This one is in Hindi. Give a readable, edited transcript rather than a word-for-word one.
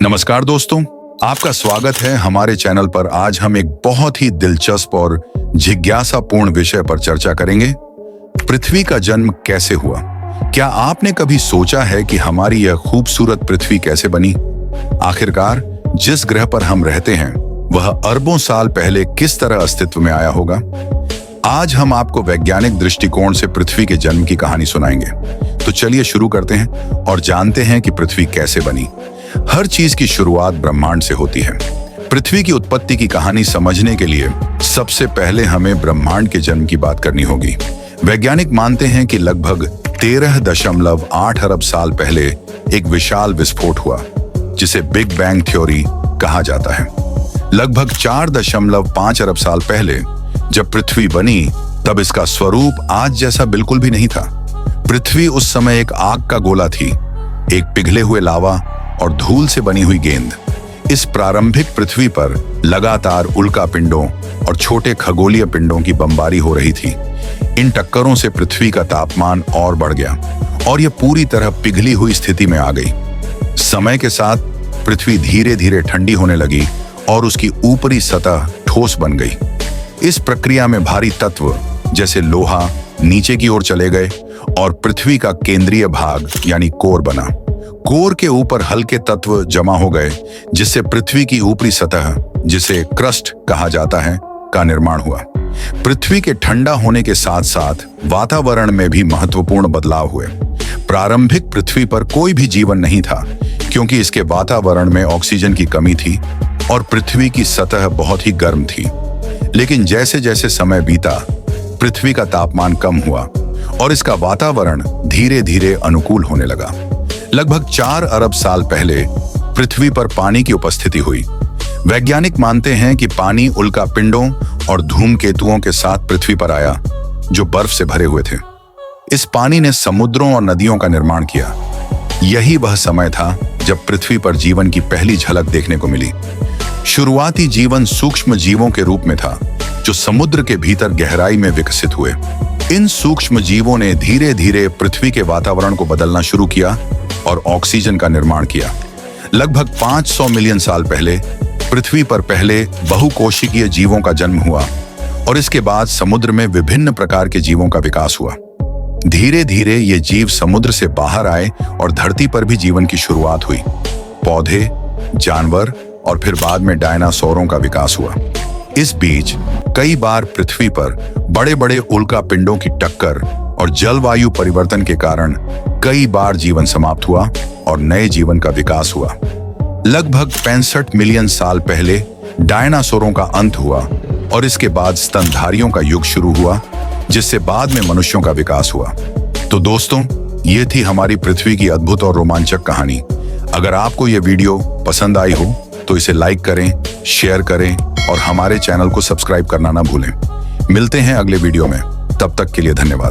नमस्कार दोस्तों, आपका स्वागत है हमारे चैनल पर। आज हम एक बहुत ही दिलचस्प और जिज्ञासापूर्ण विषय पर चर्चा करेंगे। पृथ्वी का जन्म कैसे हुआ? क्या आपने कभी सोचा है कि हमारी यह खूबसूरत पृथ्वी कैसे बनी? आखिरकार जिस ग्रह पर हम रहते हैं वह अरबों साल पहले किस तरह अस्तित्व में आया होगा? आज हम आपको वैज्ञानिक दृष्टिकोण से पृथ्वी के जन्म की कहानी सुनाएंगे। तो चलिए शुरू करते हैं और जानते हैं कि पृथ्वी कैसे बनी। हर चीज की शुरुआत ब्रह्मांड से होती है। पृथ्वी की उत्पत्ति की कहानी समझने के लिए सबसे पहले हमें ब्रह्मांड के जन्म की बात करनी होगी। वैज्ञानिक मानते हैं कि लगभग 13.8 अरब साल पहले एक विशाल विस्फोट हुआ, जिसे बिग बैंग थ्योरी कहा जाता है। लगभग 4.5 अरब साल पहले जब पृथ्वी बनी, तब इसका स्वरूप आज जैसा बिल्कुल भी नहीं था। पृथ्वी उस समय एक आग का गोला थी, एक पिघले हुए लावा और धूल से बनी हुई गेंद। इस प्रारंभिक पृथ्वी पर लगातार उल्का पिंडों और छोटे खगोलीय पिंडों की बमबारी हो रही थी। इन टक्करों से पृथ्वी का तापमान और बढ़ गया और यह पूरी तरह पिघली हुई स्थिति में आ गई। समय के साथ पृथ्वी धीरे धीरे ठंडी होने लगी और उसकी ऊपरी सतह ठोस बन गई। इस प्रक्रिया में भारी तत्व जैसे लोहा नीचे की ओर चले गए और पृथ्वी का केंद्रीय भाग यानी कोर बना। कोर के ऊपर हल्के तत्व जमा हो गए, जिससे पृथ्वी की ऊपरी सतह, जिसे क्रस्ट कहा जाता है, का निर्माण हुआ। पृथ्वी के ठंडा होने के साथ साथ वातावरण में भी महत्वपूर्ण बदलाव हुए। प्रारंभिक पृथ्वी पर कोई भी जीवन नहीं था, क्योंकि इसके वातावरण में ऑक्सीजन की कमी थी और पृथ्वी की सतह बहुत ही गर्म थी। लेकिन जैसे जैसे समय बीता, पृथ्वी का तापमान कम हुआ और इसका वातावरण धीरे धीरे अनुकूल होने लगा। लगभग 4 अरब साल पहले पृथ्वी पर पानी की उपस्थिति हुई। वैज्ञानिक मानते हैं कि पानी उल्का पिंडों और धूमकेतुओं के साथ पृथ्वी पर आया, जो बर्फ से भरे हुए थे। इस पानी ने समुद्रों और नदियों का निर्माण किया। यही वह समय था जब पृथ्वी पर जीवन की पहली झलक देखने को मिली। शुरुआती जीवन सूक्ष्म जीवों के रूप में था, जो समुद्र के भीतर गहराई में विकसित हुए। इन सूक्ष्म जीवों ने धीरे धीरे पृथ्वी के वातावरण को बदलना शुरू किया और ऑक्सीजन का निर्माण किया। लगभग 500 मिलियन साल पहले पृथ्वी पर पहले बहुकोशिकीय जीवों का जन्म हुआ और इसके बाद समुद्र में विभिन्न प्रकार के जीवों का विकास हुआ। धीरे धीरे ये जीव समुद्र से बाहर आए और धरती पर भी जीवन की शुरुआत हुई। पौधे, जानवर और फिर बाद में डायनासोरों का विकास हुआ। इस बीच कई बार पृथ्वी पर बड़े बड़े उल्का पिंडों की टक्कर और जलवायु परिवर्तन के कारण कई बार जीवन समाप्त हुआ और नए जीवन का विकास हुआ। लगभग 65 मिलियन साल पहले डायनासोरों का अंत हुआ और इसके बाद स्तनधारियों का युग शुरू हुआ, जिससे बाद में मनुष्यों का विकास हुआ। तो दोस्तों, ये थी हमारी पृथ्वी की अद्भुत और रोमांचक कहानी। अगर आपको ये वीडियो पसंद आई हो तो इसे लाइक करें, शेयर करें और हमारे चैनल को सब्सक्राइब करना ना भूलें। मिलते हैं अगले वीडियो में। तब तक के लिए धन्यवाद।